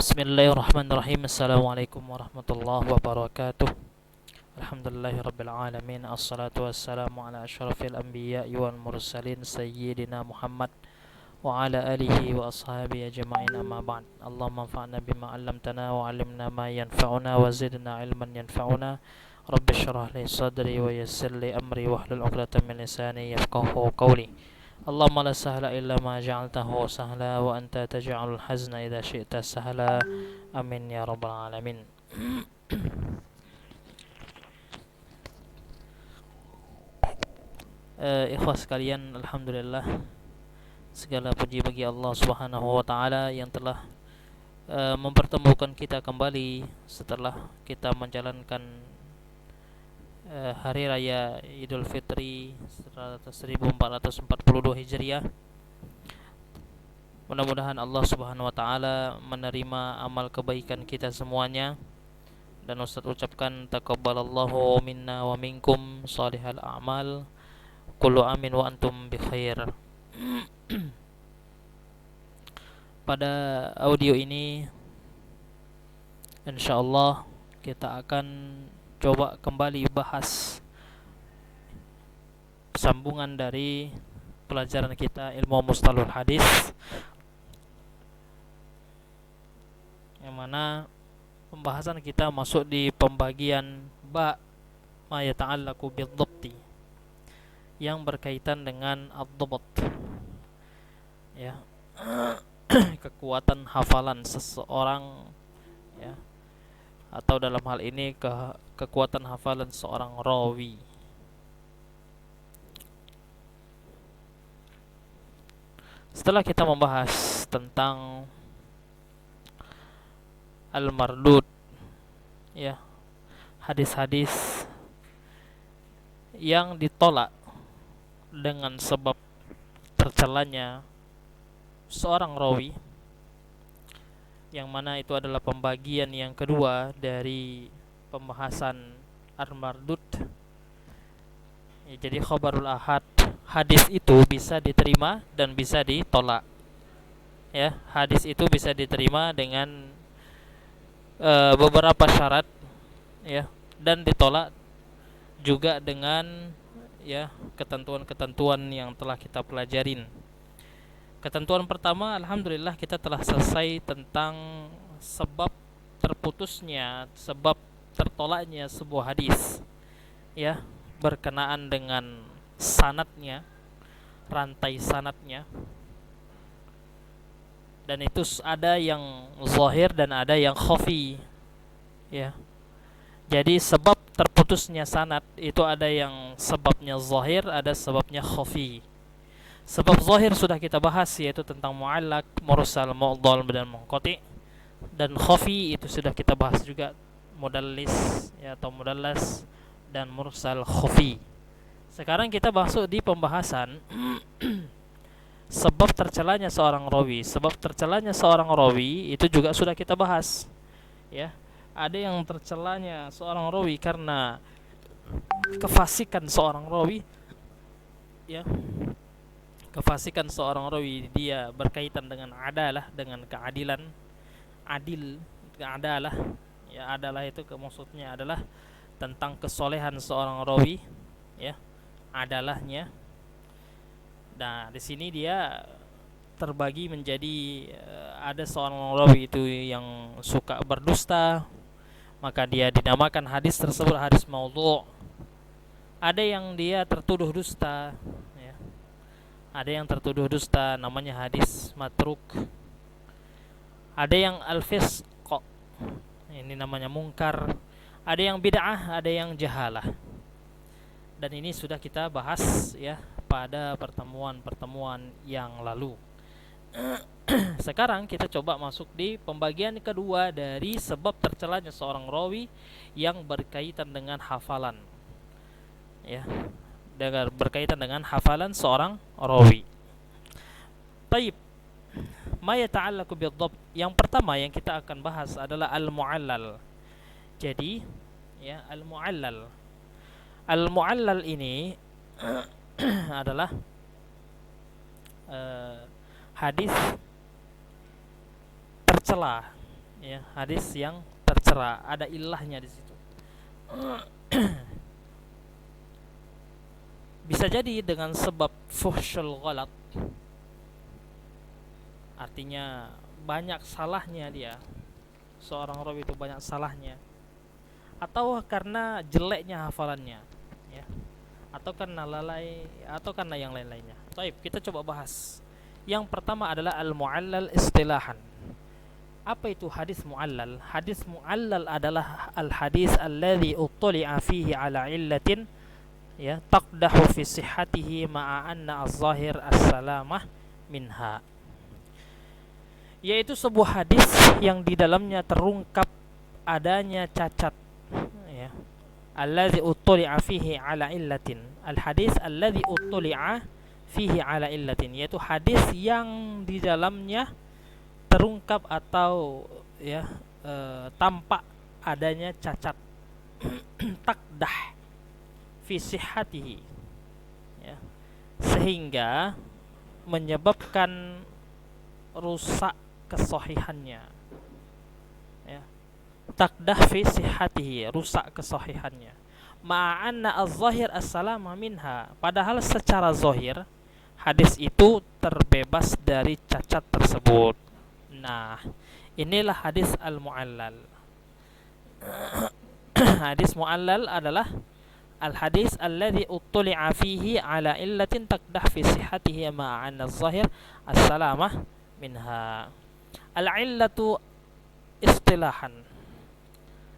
Bismillahirrahmanirrahim. Assalamualaikum warahmatullahi wabarakatuh. Alhamdulillahirabbil alamin. Assalatu wassalamu ala asyrafil anbiya'i wal mursalin sayyidina Muhammad wa ala alihi wa ashabihi ajma'in, amma ba'd. Allahumma anfa'na bima 'allamtana wa 'allimna ma yanfa'una wa zidna 'ilman yanfa'una. Rabbi shrah li sadri wa yassir li amri wahlul 'uqdatam min lisani yafqahu qawli. Allahumma la sahla illa ma ja'altahu sahla wa anta taj'alul hazna idza syi'ta sahla. Amin ya rabbal alamin. Ikhwas sekalian, alhamdulillah segala puji bagi Allah Subhanahu wa taala yang telah mempertemukan kita kembali setelah kita menjalankan hari raya Idul Fitri 1442 Hijriah. Mudah-mudahan Allah Subhanahu wa taala menerima amal kebaikan kita semuanya. Dan Ustaz ucapkan taqabbalallahu minna wa minkum shalihal a'mal. Kullu amin wa antum bi khair. Pada audio ini insyaallah kita akan coba kembali bahas sambungan dari pelajaran kita ilmu mustalahul hadis, yang mana pembahasan kita masuk di pembagian ba ma yata'allaqu bid-dhabti, yang berkaitan dengan ad-dhabt, ya. Kekuatan hafalan seseorang, ya, atau dalam hal ini kekuatan hafalan seorang rawi. Setelah kita membahas tentang al-mardud, ya, hadis-hadis yang ditolak dengan sebab tercelanya seorang rawi, yang mana itu adalah pembagian yang kedua dari pembahasan al-mardud. Ya, jadi khabarul ahad, hadis itu bisa diterima dan bisa ditolak. Ya, hadis itu bisa diterima dengan beberapa syarat, ya, dan ditolak juga dengan, ya, ketentuan-ketentuan yang telah kita pelajarin. Ketentuan pertama, alhamdulillah kita telah selesai tentang sebab terputusnya, sebab tertolaknya sebuah hadis, ya, berkenaan dengan sanadnya, rantai sanadnya. Dan itu ada yang zahir dan ada yang khafi, ya. Jadi sebab terputusnya sanad itu ada yang sebabnya zahir, ada sebabnya khafi. Sebab zahir sudah kita bahas, yaitu tentang mu'allaq, mursal, mu'dhal dan munqati. Dan khafi itu sudah kita bahas juga, mudallis, ya, atau mudallas dan mursal khafi. Sekarang kita masuk di pembahasan sebab tercelanya seorang rawi. Sebab tercelanya seorang rawi itu juga sudah kita bahas, ya. Ada yang tercelanya seorang rawi karena kefasikan seorang rawi, ya. Kefasikan seorang rawi dia berkaitan dengan adalah, dengan keadilan, adil, adalah, ya. Adalah itu maksudnya adalah tentang kesolehan seorang rawi, ya, adalahnya. Nah, di sini dia terbagi menjadi ada seorang rawi itu yang suka berdusta, maka dia dinamakan hadis tersebut hadis maudhu'. Ada yang dia tertuduh dusta, ya. Ada yang tertuduh dusta, namanya hadis matruk. Ada yang al-fisq, ini namanya mungkar. Ada yang bid'ah, ada yang jahalah. Dan ini sudah kita bahas, ya, pada pertemuan-pertemuan yang lalu. Sekarang kita coba masuk di pembagian kedua dari sebab tercelanya seorang rawi yang berkaitan dengan hafalan, ya, berkaitan dengan hafalan seorang rawi. Taib, ma yata'allaqu bid-dhabt. Yang pertama yang kita akan bahas adalah al-mu'allal. Jadi, ya, al-mu'allal. Al-mu'allal ini adalah hadis tercela, ya, hadis yang tercela, ada ilahnya di situ. Bisa jadi dengan sebab fuhsyul ghalat, artinya banyak salahnya dia, seorang rawi itu banyak salahnya, atau karena jeleknya hafalannya, ya, atau karena lalai, atau karena yang lain-lainnya. Baik, kita coba bahas. Yang pertama adalah al-mu'allal istilahan. Apa itu hadis mu'allal? Hadis mu'allal adalah al-hadis alladhi uttali'a fihi ala illatin, ya, taqdahu fi sihhatihi ma'a anna az-zahir as-salamah minha. Yaitu sebuah hadis yang di dalamnya terungkap adanya cacat, ya. Alladzi uttali'a fihi ala illatin. Al-hadis alladzi uttali'a fihi ala illatin, yaitu hadis yang di dalamnya terungkap atau, ya, tampak adanya cacat. Takdah fi sihhatihi, ya, sehingga menyebabkan rusak kesahihannya, ya. Takdah fi sihhatihi, rusak kesahihannya. Ma'anna az-zahir as-salama minha, padahal secara zahir hadis itu terbebas dari cacat tersebut. Nah, inilah hadis al-mu'allal. Hadis mu'allal adalah al-hadis alladhi uttuli'a fihi ala illatin takdah fi sihhatihi ma'anna az-zahir as-salamah minha. Al-illatu istilahan.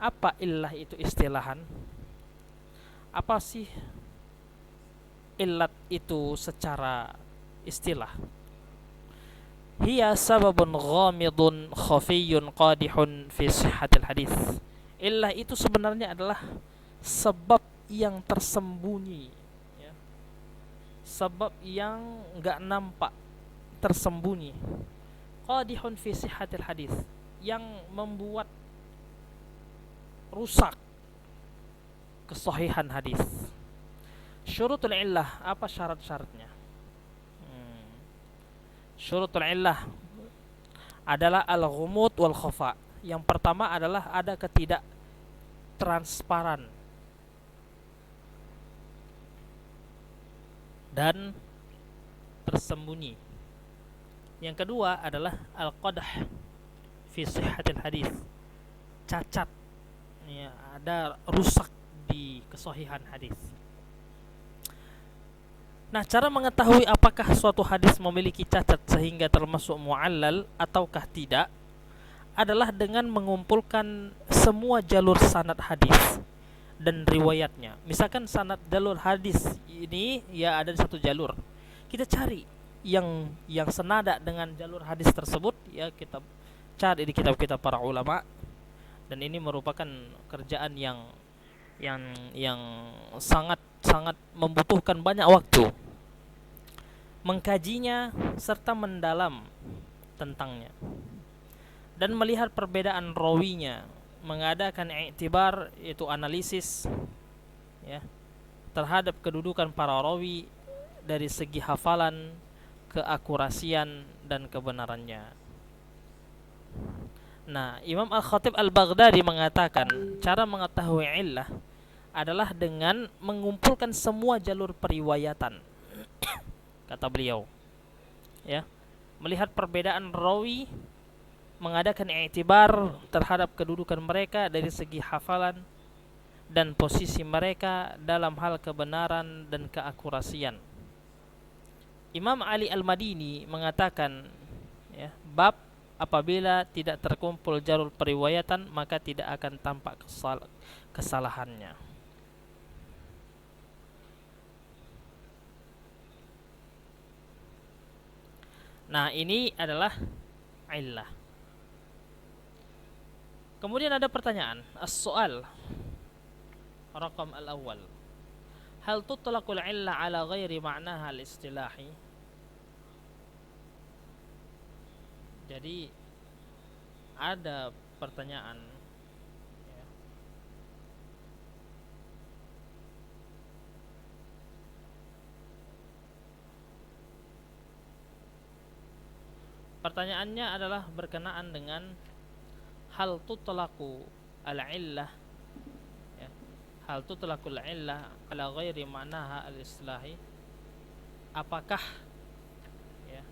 Apa illah itu istilahan? Apa sih illat itu secara istilah? Hiya sababun ghamidun khafiyyun qadihun fi sihhatil hadis. Illah itu sebenarnya adalah sebab yang tersembunyi, ya. Sebab yang enggak nampak, tersembunyi. Qadihun fi sihhatil hadis, yang membuat rusak kesahihan hadis. Syurutul illah, apa syarat-syaratnya? Syurutul illah adalah al-ghumud wal khafa. Yang pertama adalah ada ketidaktransparan dan tersembunyi. Yang kedua adalah al-qadah fi sihhatil hadis, cacat, ya, ada rusak di kesahihan hadis. Nah, cara mengetahui apakah suatu hadis memiliki cacat sehingga termasuk mu'allal ataukah tidak adalah dengan mengumpulkan semua jalur sanad hadis dan riwayatnya. Misalkan sanad jalur hadis ini, ya, ada satu jalur. Kita cari yang senada dengan jalur hadis tersebut, ya, kita cari di kitab-kitab para ulama. Dan ini merupakan kerjaan yang sangat membutuhkan banyak waktu mengkajinya serta mendalam tentangnya dan melihat perbedaan rawinya, mengadakan i'tibar, yaitu analisis, ya, terhadap kedudukan para rawi dari segi hafalan, keakurasian dan kebenarannya. Nah, Imam Al-Khatib Al-Baghdadi mengatakan cara mengetahui illah adalah dengan mengumpulkan semua jalur periwayatan. Kata beliau, ya, melihat perbedaan rawi, mengadakan i'tibar terhadap kedudukan mereka dari segi hafalan dan posisi mereka dalam hal kebenaran dan keakurasian. Imam Ali Al-Madini mengatakan, ya, bab apabila tidak terkumpul jalur periwayatan maka tidak akan tampak kesalahannya. Nah, ini adalah illah. Kemudian ada pertanyaan, as-soal raqam al-awwal, hal tutlaqul illah ala ghairi ma'naha al-istilahi? Jadi ada pertanyaan, ya. Pertanyaannya adalah berkenaan dengan hal tutlaqu al-illah, ya, hal tutlaqu al-illah ala ghairi ma'naha al-islahi, apakah, ya,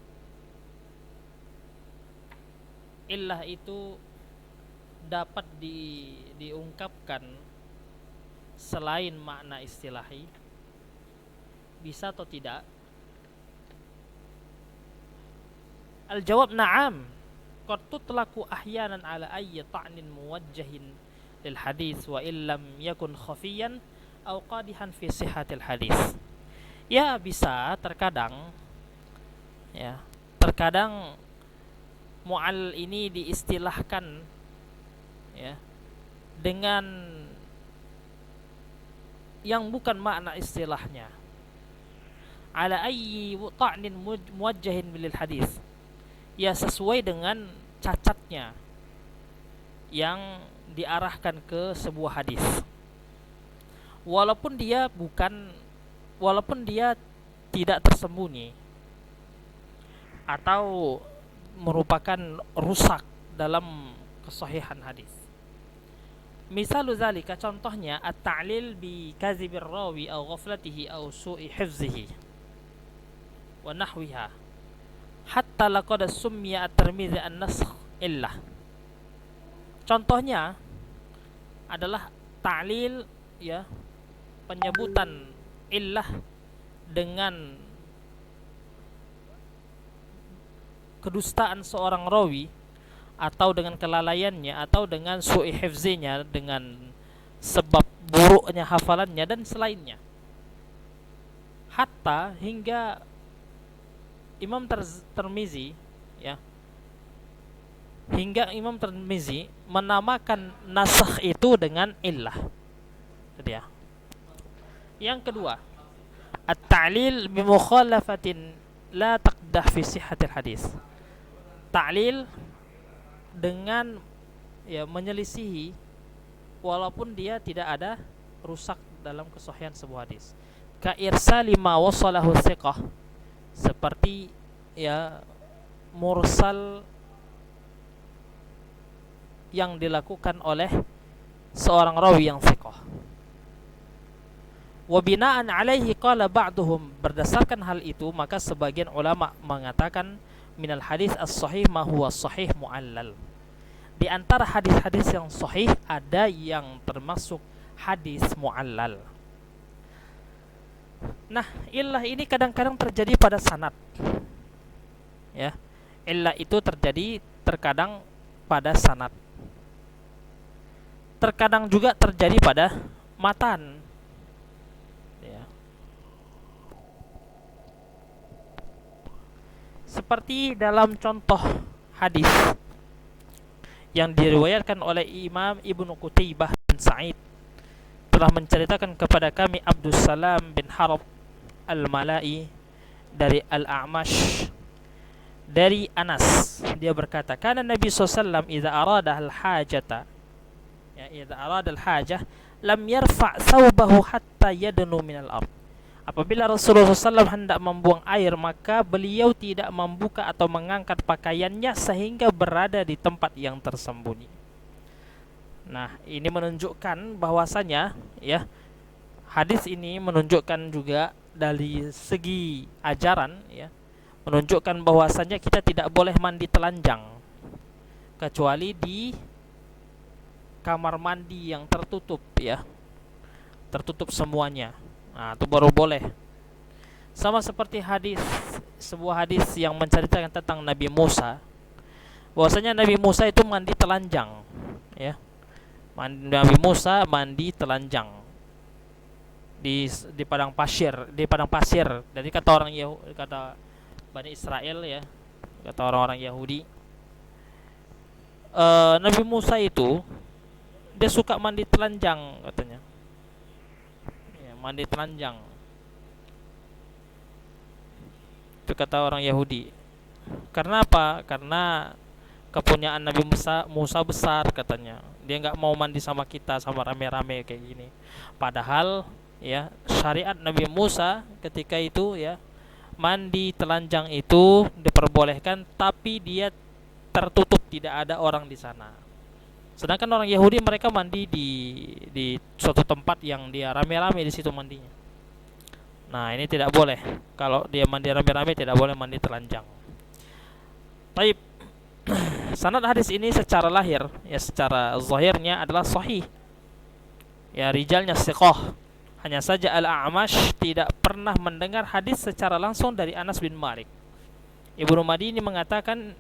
illah itu dapat diungkapkan selain makna istilahi, bisa atau tidak? Al-jawab na'am, qad tutlaqu ahyanan ala ayyi ta'nin muwajjahin lil hadis wa illam yakun khafiyan aw qadihan fi sihhatil hadis. Ya, bisa terkadang, ya, terkadang mu'al ini diistilahkan, ya, dengan yang bukan makna istilahnya, ala ayyi ta'nin muwajjahin lil hadis, ya, sesuai dengan cacatnya yang diarahkan ke sebuah hadis, walaupun dia tidak tersembunyi atau merupakan rusak dalam kesahihan hadis. Misalu zalika, contohnya at-ta'lil bi kadzibir rawi aw ghaflatihi aw su'i hifzihi wa nahwiha, hatta laqad summiya at-Tirmidzi an-nasakh illah. Contohnya adalah ta'lil, ya, penyebutan illah dengan kedustaan seorang rawi, atau dengan kelalaiannya, atau dengan su'i hifzinya, dengan sebab buruknya hafalannya dan selainnya. Hatta, hingga Imam Tirmizi, ya, hingga Imam Tirmizi menamakan nasakh itu dengan illah. Itu dia. Yang kedua, at-ta'lil bi mukhalafatin la taqdah fi sihhatil hadis. Ta'lil dengan, ya, menyelisihi walaupun dia tidak ada rusak dalam kesahihan sebuah hadis. Ka irsali ma wasalahu thiqah, seperti, ya, mursal yang dilakukan oleh seorang rawi yang thiqah. Wa bina'an alaihi qala ba'duhum, berdasarkan hal itu maka sebagian ulama mengatakan minal hadis as-sahih ma huwa sahih mu'allal. Di antara hadis-hadis yang sahih ada yang termasuk hadis mu'allal. Nah, illah ini kadang-kadang terjadi pada sanad, ya. Illah itu terjadi terkadang pada sanad, terkadang juga terjadi pada matan, ya. Seperti dalam contoh hadis yang diriwayatkan oleh Imam Ibnu Qutaybah bin Sa'id, telah menceritakan kepada kami Abdus Salam bin Harb al-Mala'i dari Al-A'mash dari Anas, dia berkata, kana Nabi SAW idza arada al-hajata, ya, idza arada al-hajah lam yarfa' thawbahu hatta yadnu min al-ard. Apabila Rasulullah SAW hendak membuang air, maka beliau tidak membuka atau mengangkat pakaiannya sehingga berada di tempat yang tersembunyi. Nah, ini menunjukkan bahwasanya, ya, hadis ini menunjukkan juga dari segi ajaran, ya, menunjukkan bahwasanya kita tidak boleh mandi telanjang kecuali di kamar mandi yang tertutup, ya, tertutup semuanya. Nah, itu baru boleh. Sama seperti sebuah hadis yang menceritakan tentang Nabi Musa, bahwasanya Nabi Musa itu mandi telanjang, ya. Nabi Musa mandi telanjang di padang pasir, Dari kata orang Yahudi, kata Bani Israel, ya, kata orang-orang Yahudi, Nabi Musa itu dia suka mandi telanjang katanya. Mandi telanjang, itu kata orang Yahudi. Karena apa? Karena kepunyaan Nabi Musa besar katanya. Dia nggak mau mandi sama kita, sama rame-rame kayak gini. Padahal, ya, syariat Nabi Musa ketika itu, ya, mandi telanjang itu diperbolehkan, tapi dia tertutup, tidak ada orang di sana. Sedangkan orang Yahudi mereka mandi di suatu tempat yang dia rame-rame di situ mandinya. Nah, ini tidak boleh. Kalau dia mandi rame-rame tidak boleh mandi telanjang. Taib. Sanad hadis ini secara lahir, ya secara zahirnya adalah sahih. Ya, rijalnya thiqah. Hanya saja Al-A'mash tidak pernah mendengar hadis secara langsung dari Anas bin Malik. Ibnul Madini mengatakan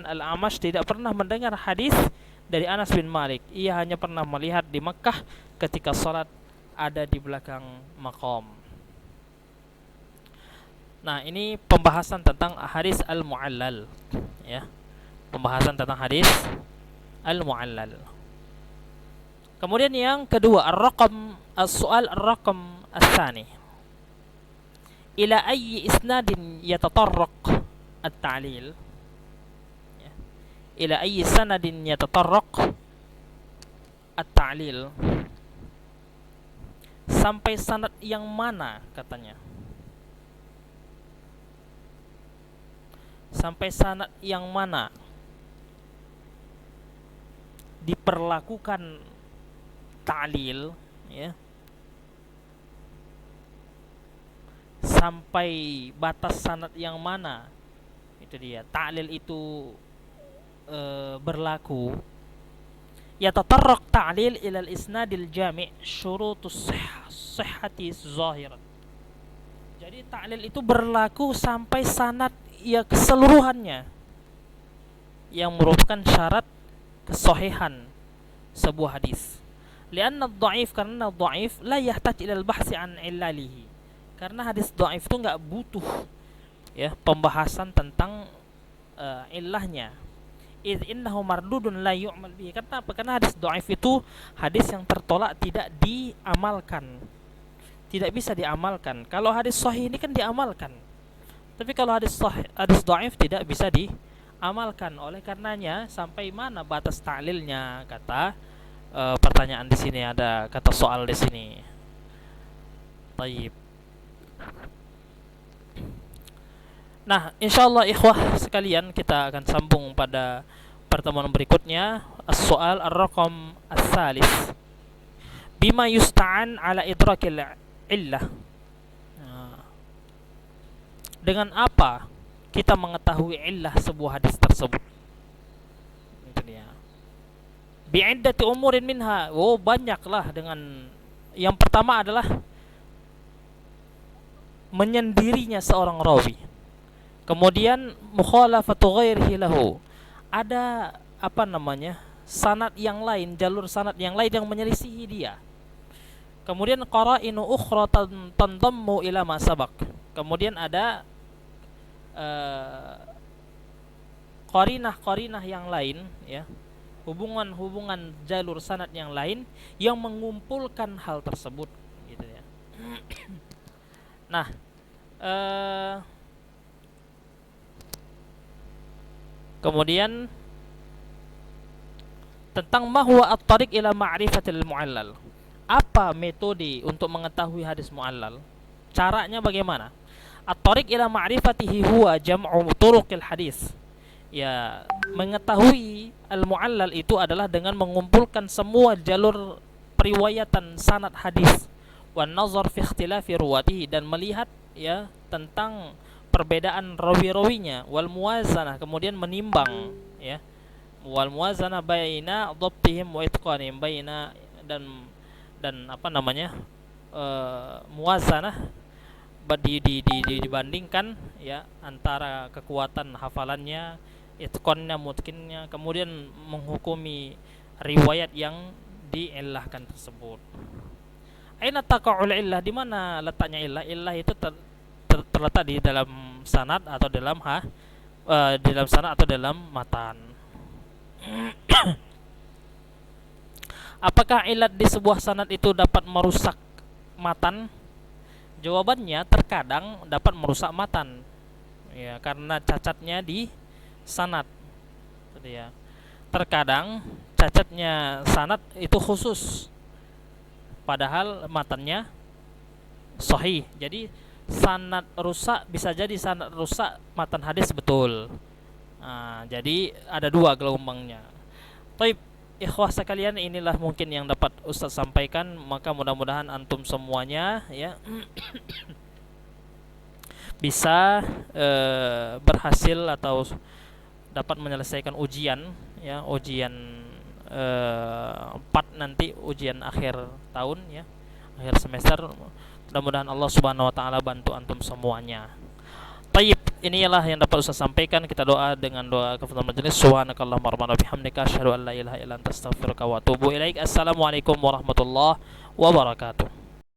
Al-A'mash tidak pernah mendengar hadis dari Anas bin Malik. Ia hanya pernah melihat di Mekkah ketika salat ada di belakang maqam. Nah, ini pembahasan tentang hadis al-mu'allal, ya. Pembahasan tentang hadis al-mu'allal. Kemudian yang kedua, as-su'al ar-raqam ats-tsani. Ila ayyi isnadin yatatarraq at-ta'lil? Ila ayyi sanadin yatatarraq at-ta'lil? Sampai sanad yang mana katanya? Sampai sanad yang mana diperlakukan ta'lil, ya? Sampai batas sanad yang mana itu dia ta'lil itu berlaku. Yatatarraq ta'lil ila al-isnadil jami' syurutus sihhati zahiran. Jadi ta'lil itu berlaku sampai sanad ya keseluruhannya yang merupakan syarat kesahihan sebuah hadis. Lianna ad-dha'if, karena dhaif la yahtaj ila al-bahsi an illalihi. Karena hadis dhaif itu enggak butuh ya pembahasan tentang illahnya. Idz innahu mardudun la yu'mal bihi. Karena apa? Karena hadis dhaif itu hadis yang tertolak, tidak diamalkan. Tidak bisa diamalkan. Kalau hadis sahih ini kan diamalkan. Tapi kalau hadis dhaif tidak bisa diamalkan. Oleh karenanya sampai mana batas ta'lilnya? Kata pertanyaan di sini, ada kata soal di sini. Baik. Nah, insyaallah ikhwah sekalian, kita akan sambung pada pertemuan berikutnya. As-soal ar-raqam ats-tsalits. Bima yusta'an ala idrakil illah. Dengan apa kita mengetahui illah sebuah hadis tersebut? Itu dia. Bi'iddati umurin minha. Oh, banyaklah. Dengan yang pertama adalah menyendirinya seorang rawi. Kemudian mukhalafatu ghairihi lahu. Ada sanad yang lain, jalur sanad yang lain yang menyelisihi dia. Kemudian qara'inu ukhra tandammu ila ma sabaq. Kemudian ada qarinah yang lain, ya. Hubungan jalur sanad yang lain yang mengumpulkan hal tersebut, gitu ya. Nah, kemudian tentang mahwa at-tariq ila ma'rifatil mu'allal. Apa metode untuk mengetahui hadis mu'allal? Caranya bagaimana? At-tariq ila ma'rifatihi huwa jam'u turuqil hadis. Ya, mengetahui al-mu'allal itu adalah dengan mengumpulkan semua jalur periwayatan sanad hadis, wan nazar fi ikhtilafi ruwatihi, dan melihat ya tentang perbedaan rawi-rawinya, wal muwazanah, kemudian menimbang ya, wal muwazanah baina dhabtihim wa itqanihim, baina dan muwazanah dibandingkan ya antara kekuatan hafalannya, itqannya, mutqinnya, kemudian menghukumi riwayat yang diillahkan tersebut. Aina taqa'ul illah, di mana letaknya illah? Illah itu terletak di dalam sanad atau dalam sanad atau dalam matan. Apakah ilat di sebuah sanad itu dapat merusak matan? Jawabannya terkadang dapat merusak matan. Ya, karena cacatnya di sanad. Ya. Terkadang cacatnya sanad itu khusus, padahal matannya sahih. Jadi sanad rusak bisa jadi sanad rusak matan hadis betul. Nah, jadi ada dua gelombangnya. Taib, ikhwah sekalian, inilah mungkin yang dapat Ustaz sampaikan. Maka mudah-mudahan antum semuanya ya bisa berhasil atau dapat menyelesaikan ujian, ya, ujian 4 nanti, ujian akhir tahun ya, akhir semester. Mudah-mudahan Allah Subhanahu wa taala bantu antum semuanya. Taib, inilah yang dapat Ustaz sampaikan. Kita doa dengan doa kafaratul majelis. Subhanakallahumma rabbana bihamdika asyhadu an la ilaha illa anta astaghfiruka wa atubu ilaik. Assalamualaikum warahmatullahi wabarakatuh.